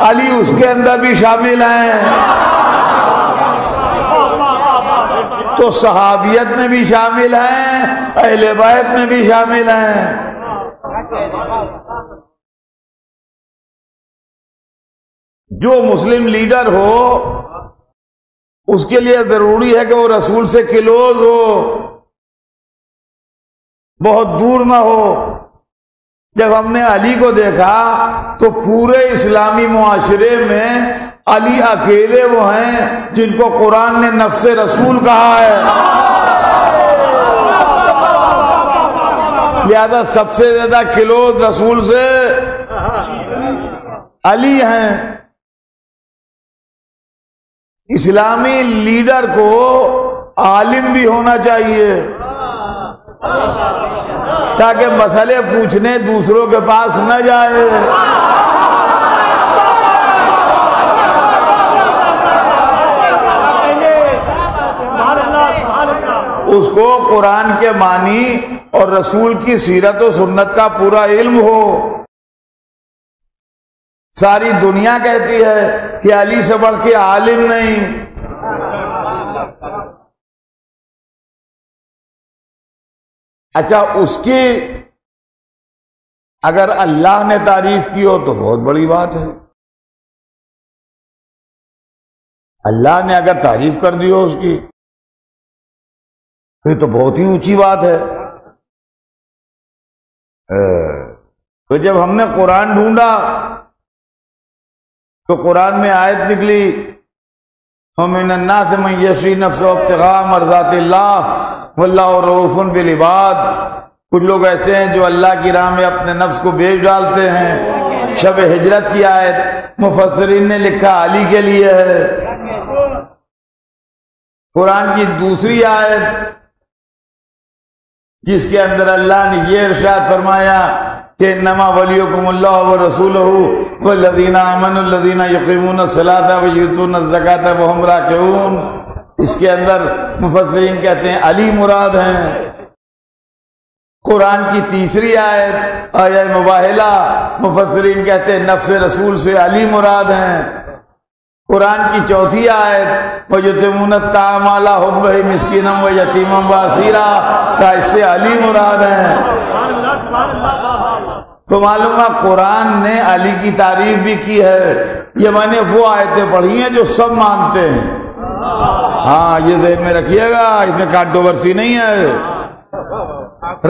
علی اس کے اندر بھی شامل ہیں، تو صحابیت میں بھی شامل ہیں، اہل بیت میں بھی شامل ہیں۔ جو مسلم لیڈر ہو اس کے لیے ضروری ہے کہ وہ رسول سے کلوز ہو، بہت دور نہ ہو۔ جب ہم نے علی کو دیکھا تو پورے اسلامی معاشرے میں علی اکیلے وہ ہیں جن کو قرآن نے نفس رسول کہا ہے، لہذا سب سے زیادہ کلوز رسول سے علی ہیں۔ اسلامی لیڈر کو عالم بھی ہونا چاہیے تاکہ مسئلے پوچھنے دوسروں کے پاس نہ جائے۔ اس کو قرآن کے معنی اور رسول کی سیرت و سنت کا پورا علم ہو۔ ساری دنیا کہتی ہے کہ علی سے بڑھ کے عالم نہیں۔ اچھا اس کی اگر اللہ نے تعریف کی ہو تو بہت بڑی بات ہے، اللہ نے اگر تعریف کر دی ہو اس کی تو یہ تو بہت ہی اونچی بات ہے۔ تو جب ہم نے قرآن ڈھونڈا تو قرآن میں آیت نکلی وَمِنَ النَّاسِ مَن يَشْرِي نَفْسَهُ ابْتِغَاءَ مَرْضَاتِ اللَّهِ وَاللَّهُ رَءُوفٌ بِالْعِبَادِ۔ کچھ لوگ ایسے ہیں جو اللہ کی راہ میں اپنے نفس کو بیچ ڈالتے ہیں۔ شب ہجرت کی آیت مفسرین نے لکھا علی کے لیے ہے۔ قرآن کی دوسری آیت جس کے اندر اللہ نے یہ ارشاد فرمایا کہ انما ولیکم اللہ ورسولہ والذین آمنوا الذین یقیمون الصلاۃ ویؤتون الزکاۃ وہم راکعون، اس کے اندر مفسرین کہتے ہیں علی مراد ہیں۔ قرآن کی تیسری آیت آیہ مباہلہ مفسرین کہتے ہیں نفس رسول سے علی مراد ہیں۔ قرآن کی چوتھی آیت وَيُطْعِمُونَ الطَّعَامَ عَلَىٰ حُبِّهِ مِسْكِينًا وَيَتِيمًا وَأَسِيرًا، کا اس سے علی مراد ہیں۔ تو معلوم ہے قرآن نے علی کی تعریف بھی کی ہے۔ یہ میں نے وہ آیتیں پڑھی ہیں جو سب مانتے ہیں، ہاں یہ ذہن میں رکھیے گا، اس میں کانٹروورسی نہیں ہے۔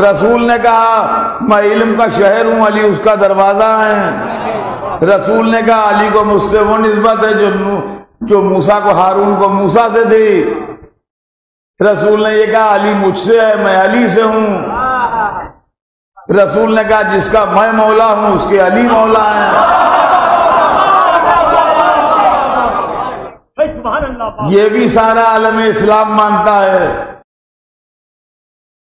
رسول نے کہا میں علم کا شہر ہوں، علی اس کا دروازہ ہے۔ رسول نے کہا علی کو مجھ سے وہ نسبت ہے جو موسیٰ کو ہارون کو موسیٰ سے تھی۔ رسول نے یہ کہا علی مجھ سے ہے، میں علی سے ہوں۔ رسول نے کہا جس کا میں مولا ہوں اس کے علی مولا ہیں۔ یہ بھی سارا عالم اسلام مانتا ہے۔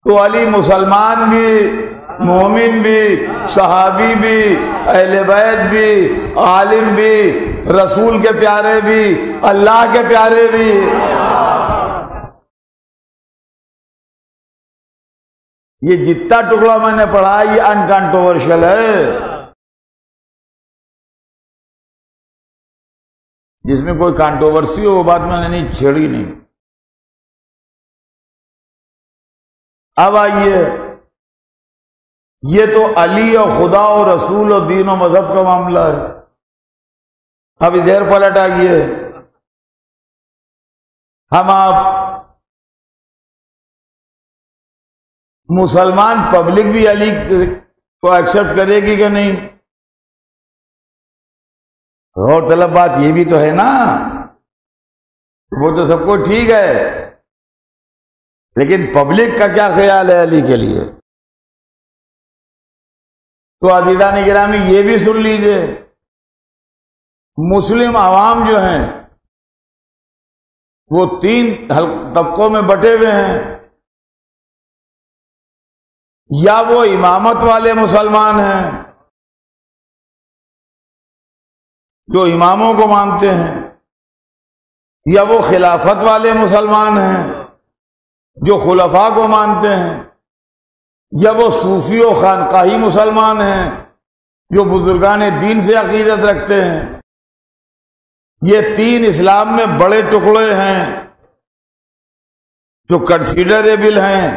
تو علی مسلمان بھی، مومن بھی، صحابی بھی، اہل بیت بھی، عالم بھی، رسول کے پیارے بھی، اللہ کے پیارے بھی۔ یہ جتنا ٹکڑا میں نے پڑھا یہ انکانٹروورشل ہے، جس میں کوئی کانٹروورسی ہو وہ بات میں نے نہیں چھیڑی نہیں۔ اب آئیے، یہ تو علی اور خدا اور رسول اور دین و مذہب کا معاملہ ہے۔ اب ادھر پلٹ آئیے، ہم آپ مسلمان پبلک بھی علی کو ایکسپٹ کرے گی کہ نہیں؟ غور طلب بات یہ بھی تو ہے نا، وہ تو سب کو ٹھیک ہے، لیکن پبلک کا کیا خیال ہے علی کے لیے؟ تو عزیزان گرامی یہ بھی سن لیجئے، مسلم عوام جو ہیں وہ 3 طبقوں میں بٹے ہوئے ہیں، یا وہ امامت والے مسلمان ہیں جو اماموں کو مانتے ہیں، یا وہ خلافت والے مسلمان ہیں جو خلفاء کو مانتے ہیں، یا وہ صوفی و خانقاہی مسلمان ہیں جو بزرگان دین سے عقیدت رکھتے ہیں۔ یہ 3 اسلام میں بڑے ٹکڑے ہیں جو کنسیڈریبل ہیں،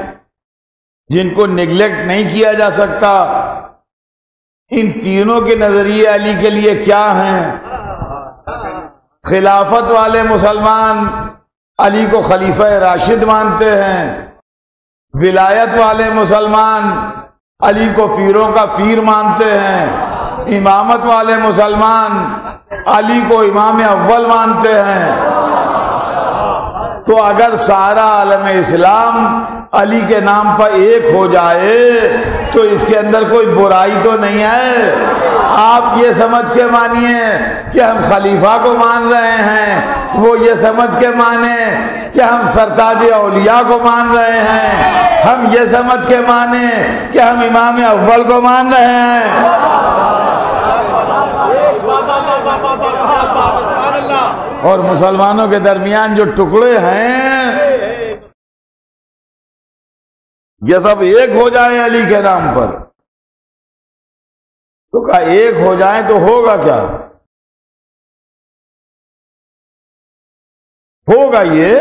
جن کو نیگلیکٹ نہیں کیا جا سکتا۔ ان تینوں کے نظریے علی کے لیے کیا ہیں؟ خلافت والے مسلمان علی کو خلیفہ راشد مانتے ہیں، ولایت والے مسلمان علی کو پیروں کا پیر مانتے ہیں، امامت والے مسلمان علی کو امام اول مانتے ہیں۔ تو اگر سارا عالم اسلام علی کے نام پر ایک ہو جائے تو اس کے اندر کوئی برائی تو نہیں ہے۔ آپ یہ سمجھ کے مانیے کہ ہم خلیفہ کو مان رہے ہیں، وہ یہ سمجھ کے مانیں کہ ہم سرتاج اولیاء کو مان رہے ہیں، ہم یہ سمجھ کے مانیں کہ ہم امام اول کو مان رہے ہیں۔ اور مسلمانوں کے درمیان جو ٹکڑے ہیں یہ سب ایک ہو جائیں علی کے نام پر، تو کہا ایک ہو جائیں تو ہوگا کیا؟ ہوگا یہ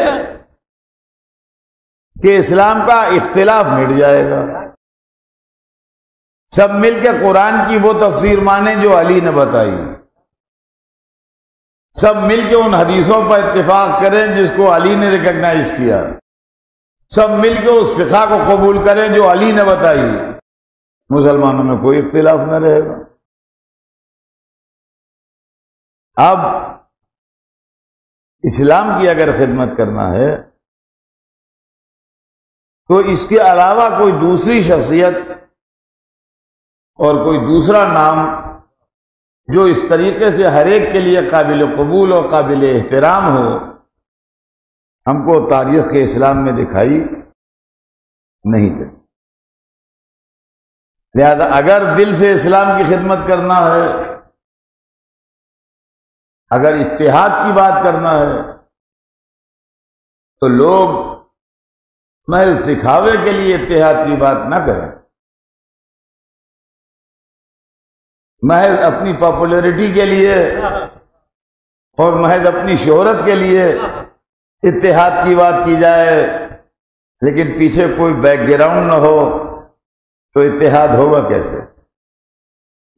کہ اسلام کا اختلاف مٹ جائے گا، سب مل کے قرآن کی وہ تفسیر مانیں جو علی نے بتائی، سب مل کے ان حدیثوں پر اتفاق کریں جس کو علی نے ریکگنائز کیا، سب مل کے اس فقہ کو قبول کریں جو علی نے بتائی، مسلمانوں میں کوئی اختلاف نہ رہے گا۔ اب اسلام کی اگر خدمت کرنا ہے تو اس کے علاوہ کوئی دوسری شخصیت اور کوئی دوسرا نام جو اس طریقے سے ہر ایک کے لیے قابل قبول اور قابل احترام ہو، ہم کو تاریخ کے اسلام میں دکھائی نہیں دیتی۔ لہذا اگر دل سے اسلام کی خدمت کرنا ہے، اگر اتحاد کی بات کرنا ہے، تو لوگ محض دکھاوے کے لیے اتحاد کی بات نہ کریں، محض اپنی پاپولیرٹی کے لیے اور محض اپنی شہرت کے لیے اتحاد کی بات کی جائے، لیکن پیچھے کوئی بیک گراؤنڈ نہ ہو تو اتحاد ہوگا کیسے؟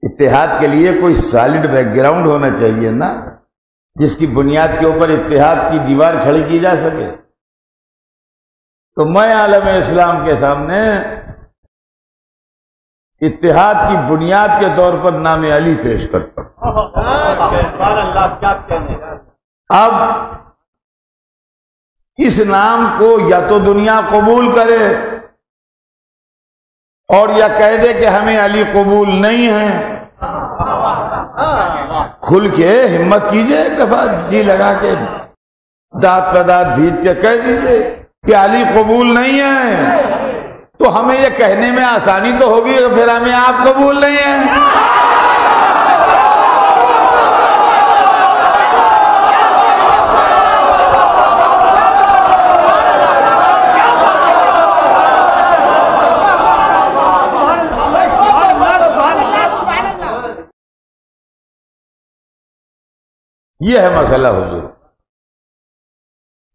اتحاد کے لیے کوئی سالڈ بیک گراؤنڈ ہونا چاہیے نا، جس کی بنیاد کے اوپر اتحاد کی دیوار کھڑی کی جا سکے۔ تو میں عالم اسلام کے سامنے اتحاد کی بنیاد کے طور پر نام علی پیش کرتا ہوں۔ اب اس نام کو یا تو دنیا قبول کرے اور یا کہہ دے کہ ہمیں علی قبول نہیں ہے۔ کھل کے ہمت کیجئے، ایک دفعہ جی لگا کے دانت پہ دانت بھیج کے کہہ دیجئے کہ علی قبول نہیں ہے، تو ہمیں یہ کہنے میں آسانی تو ہوگی کہ پھر ہمیں آپ قبول نہیں ہیں. یہ ہے مسئلہ حضور.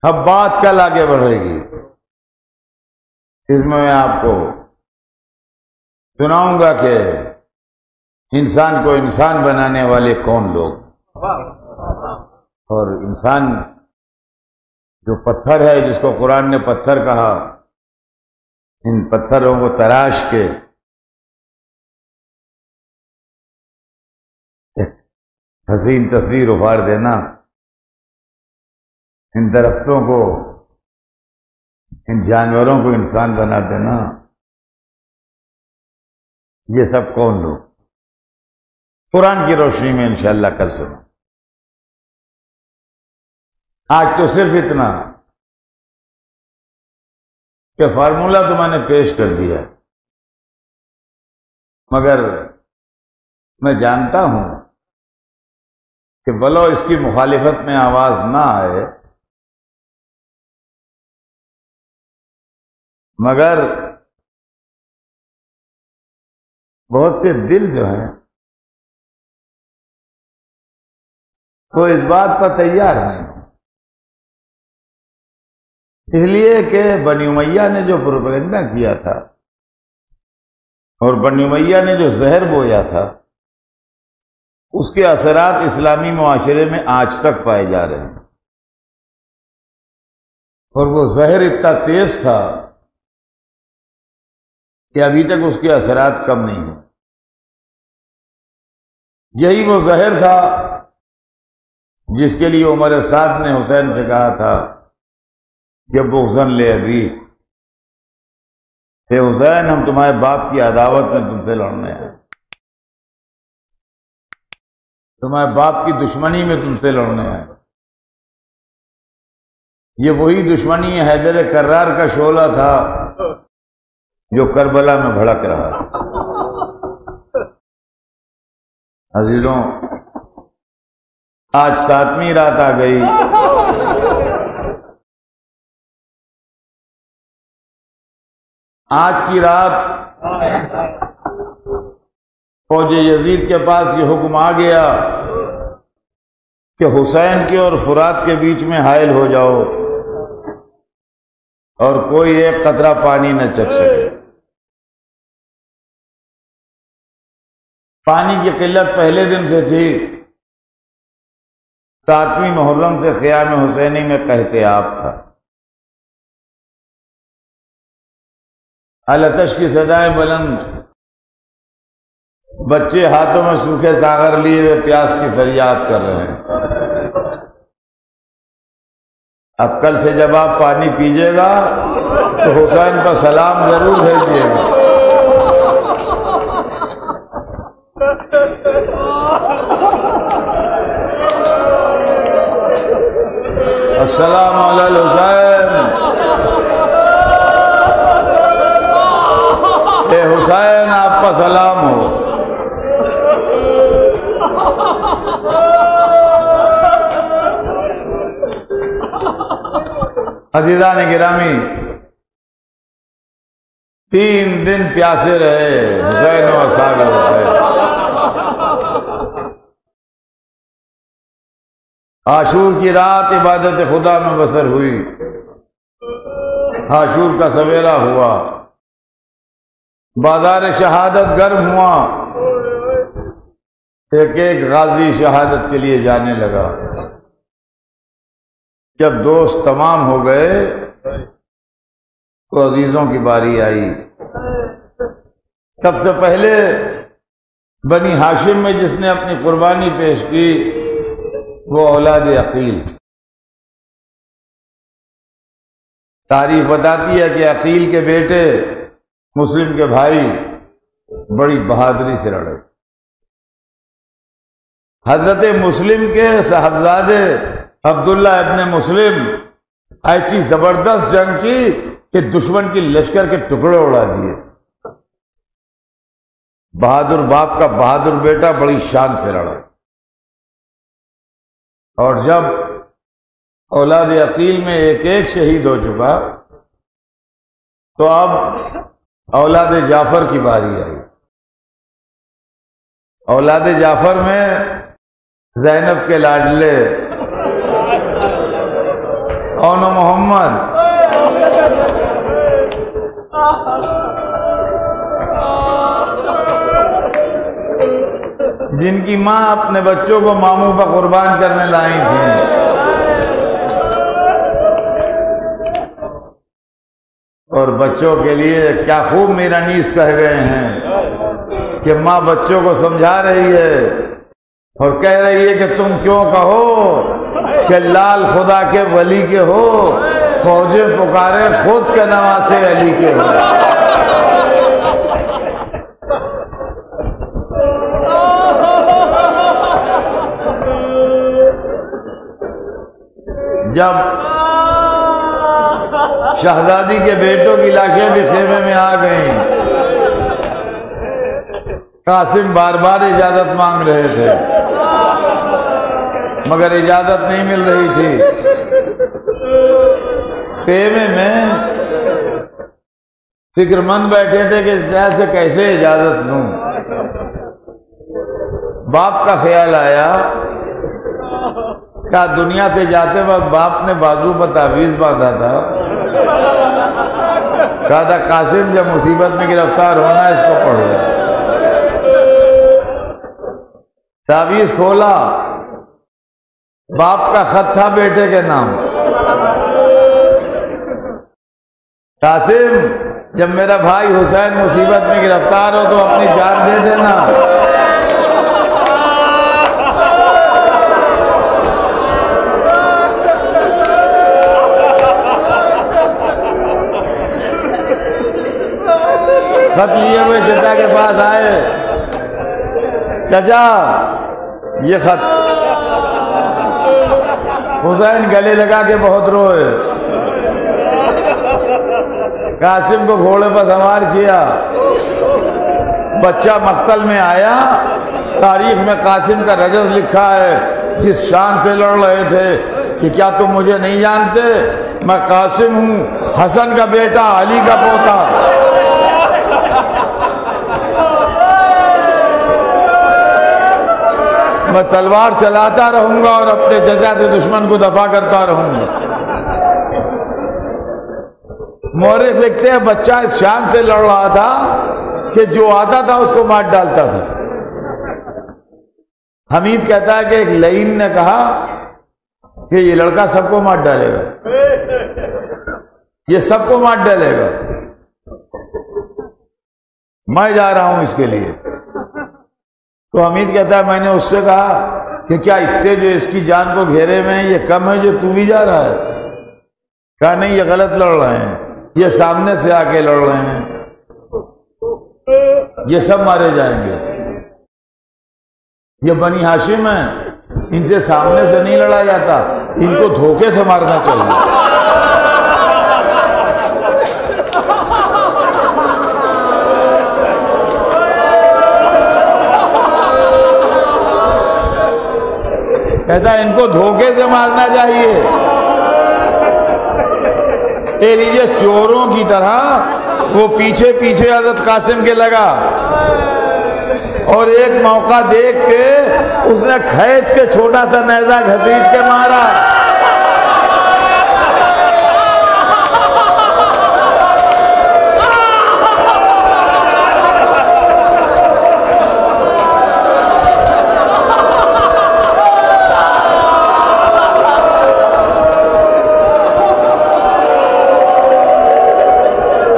اب بات کل آگے بڑھے گی، اس میں آپ کو سناؤں گا کہ انسان کو انسان بنانے والے کون لوگ، اور انسان جو پتھر ہے جس کو قرآن نے پتھر کہا، ان پتھروں کو تراش کے حسین تصویر ابھار دینا، ان درختوں کو، ان جانوروں کو انسان بنا دینا، یہ سب کون لوگ؟ قرآن کی روشنی میں انشاءاللہ کل سنو. آج تو صرف اتنا کہ فارمولہ تو میں نے پیش کر دیا، مگر میں جانتا ہوں کہ بلو اس کی مخالفت میں آواز نہ آئے، مگر بہت سے دل جو ہیں وہ اس بات پر تیار نہیں، اس لیے کہ بنی امیہ نے جو پروپیگنڈا کیا تھا اور بنی امیہ نے جو زہر بویا تھا، اس کے اثرات اسلامی معاشرے میں آج تک پائے جا رہے ہیں، اور وہ زہر اتنا تیز تھا کہ ابھی تک اس کے اثرات کم نہیں ہوئے. یہی وہ زہر تھا جس کے لیے عمر سعد نے حسین سے کہا تھا کہ بغضن لے ابھی، کہ حسین ہم تمہارے باپ کی عداوت میں تم سے لڑنے ہیں، تمہارے باپ کی دشمنی میں تم سے لڑنے ہیں. یہ وہی دشمنی حیدر کرار کا شعلہ تھا جو کربلا میں بھڑک رہا تھا. عزیزوں، آج 7ویں رات آ گئی. آج کی رات فوج یزید کے پاس یہ حکم آ گیا کہ حسین کے اور فرات کے بیچ میں حائل ہو جاؤ اور کوئی ایک قطرہ پانی نہ چکھ سکے. پانی کی قلت پہلے دن سے تھی. 7ویں محرم سے خیام حسینی میں قحط-ے-آب تھا. العطش کی صدائیں بلند، بچے ہاتھوں میں سوکھے تاغر لیے ہوئے پیاس کی فریاد کر رہے ہیں. اب کل سے جب آپ پانی پیجیے گا تو حسین پر سلام ضرور بھیجیے گا. السلام علی الحسین، اے حسین آپ کا سلام ہو. عزیزان گرامی، 3 دن پیاسے رہے حسین و اصحاب حسین. عاشور کی رات عبادت خدا میں بسر ہوئی. عاشور کا سویرا ہوا، بازار شہادت گرم ہوا، ایک ایک غازی شہادت کے لیے جانے لگا. جب دوست تمام ہو گئے تو عزیزوں کی باری آئی. سب سے پہلے بنی ہاشم میں جس نے اپنی قربانی پیش کی وہ اولاد عقیل. تاریخ بتاتی ہے کہ عقیل کے بیٹے مسلم کے بھائی بڑی بہادری سے لڑے. حضرت مسلم کے صاحبزادے عبداللہ ابن مسلم ایسی زبردست جنگ کی کہ دشمن کی لشکر کے ٹکڑے اڑا دیے۔ بہادر باپ کا بہادر بیٹا بڑی شان سے لڑا، اور جب اولاد عقیل میں ایک ایک شہید ہو چکا تو اب اولاد جعفر کی باری آئی۔ اولاد جعفر میں زینب کے لاڈلے اون محمد، جن کی ماں اپنے بچوں کو ماموں پر قربان کرنے لائی تھیں، اور بچوں کے لیے کیا خوب میرانیس کہہ گئے ہیں کہ ماں بچوں کو سمجھا رہی ہے اور کہہ رہی ہے کہ تم کیوں کہو کہ لال خدا کے ولی کے ہو، فوجیں پکارے خود کے نواسے علی کے ہو۔ جب شہزادی کے بیٹوں کی لاشیں بھی خیمے میں آ گئیں، قاسم بار بار اجازت مانگ رہے تھے مگر اجازت نہیں مل رہی تھی۔ خیمے میں فکر مند بیٹھے تھے کہ جیسے کیسے اجازت لوں۔ باپ کا خیال آیا، کہا دنیا سے جاتے وقت باپ نے بازو پر تعویذ باندھا تھا، کہا تھا قاسم جب مصیبت میں گرفتار ہونا اس کو پڑھ لے۔ تعویذ کھولا، باپ کا خط تھا بیٹے کے نام۔ قاسم جب میرا بھائی حسین مصیبت میں گرفتار ہو تو اپنی جان دے دینا۔ خط لیے ہوئے چچا کے پاس آئے، چچا یہ خط۔ حسین گلے لگا کے بہت روئے۔ قاسم کو گھوڑے پر سوار کیا، بچہ مقتل میں آیا۔ تاریخ میں قاسم کا رجز لکھا ہے، جس شان سے لڑ رہے تھے کہ کیا تم مجھے نہیں جانتے، میں قاسم ہوں، حسن کا بیٹا، علی کا پوتا۔ میں تلوار چلاتا رہوں گا اور اپنے چچا سے دشمن کو دفاع کرتا رہوں گا۔ مورخ لکھتے ہیں بچہ اس شان سے لڑ رہا تھا کہ جو آتا تھا اس کو مار ڈالتا تھا۔ حمید کہتا ہے کہ ایک لعین نے کہا کہ یہ لڑکا سب کو مار ڈالے گا، یہ سب کو مار ڈالے گا، میں جا رہا ہوں اس کے لیے۔ تو حمید کہتا ہے میں نے اس سے کہا کہ کیا اتنے جو اس کی جان کو گھیرے میں ہیں یہ کم ہے جو تو بھی جا رہا ہے؟ کہا نہیں، یہ غلط لڑ رہے ہیں، یہ سامنے سے آ کے لڑ رہے ہیں، یہ سب مارے جائیں گے، یہ بنی ہاشم ہیں، ان سے سامنے سے نہیں لڑا جاتا، ان کو دھوکے سے مارنا چاہیے۔ کہتا ہے ان کو دھوکے سے مارنا چاہیے۔ یہ چوروں کی طرح وہ پیچھے پیچھے حضرت قاسم کے لگا، اور ایک موقع دیکھ کے اس نے کھینچ کے چھوٹا سا نیزہ گھسیٹ کے مارا۔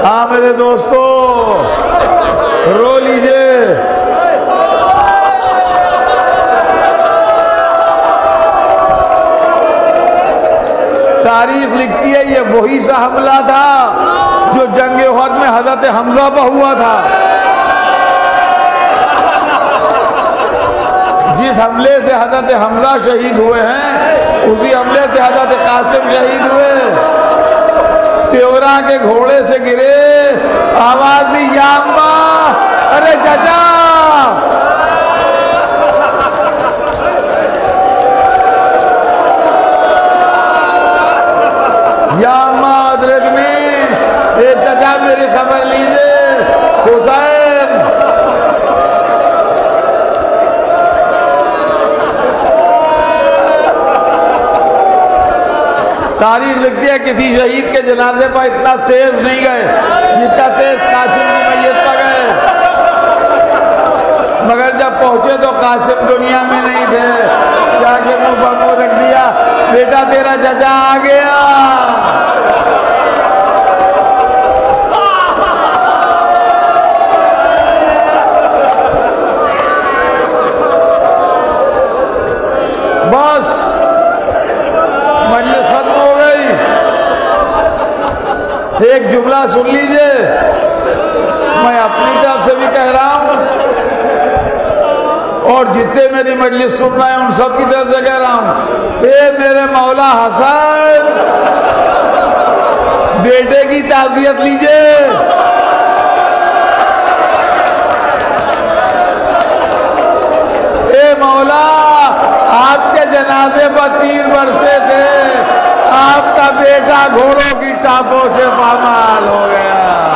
ہاں میرے دوستو رو لیجئے۔ تاریخ لکھتی ہے یہ وہی سا حملہ تھا جو جنگ احد میں حضرت حمزہ پر ہوا تھا۔ جس حملے سے حضرت حمزہ شہید ہوئے ہیں اسی حملے سے حضرت قاسم شہید ہوئے۔ تیورا کے گھوڑے سے گرے، آواز دی یا اماں، ارے چچا، یا اماں ادرکنی، اے چچا میری خبر لیجئے، حسین۔ تاریخ لکھتی ہے کسی شہید کے جنازے پر اتنا تیز نہیں گئے جتنا تیز قاسم کی میت پر گئے، مگر جب پہنچے تو قاسم دنیا میں نہیں تھے، جا کے منہ پر منہ رکھ دیا، بیٹا تیرا چچا آ گیا۔ بس مجلس ختم ہو گئی۔ ایک جملہ سن لیجئے، میں اپنی طرف سے بھی کہہ رہا ہوں اور جتنے میری مجلس سن رہے ہیں ان سب کی طرف سے کہہ رہا ہوں، اے میرے مولا حسین، بیٹے کی تعزیت لیجئے۔ اے مولا، آپ کے جنازے پر تیر برسے تھے، آپ کا بیٹا گھوڑوں کی ٹانپوں سے پامال ہو گیا۔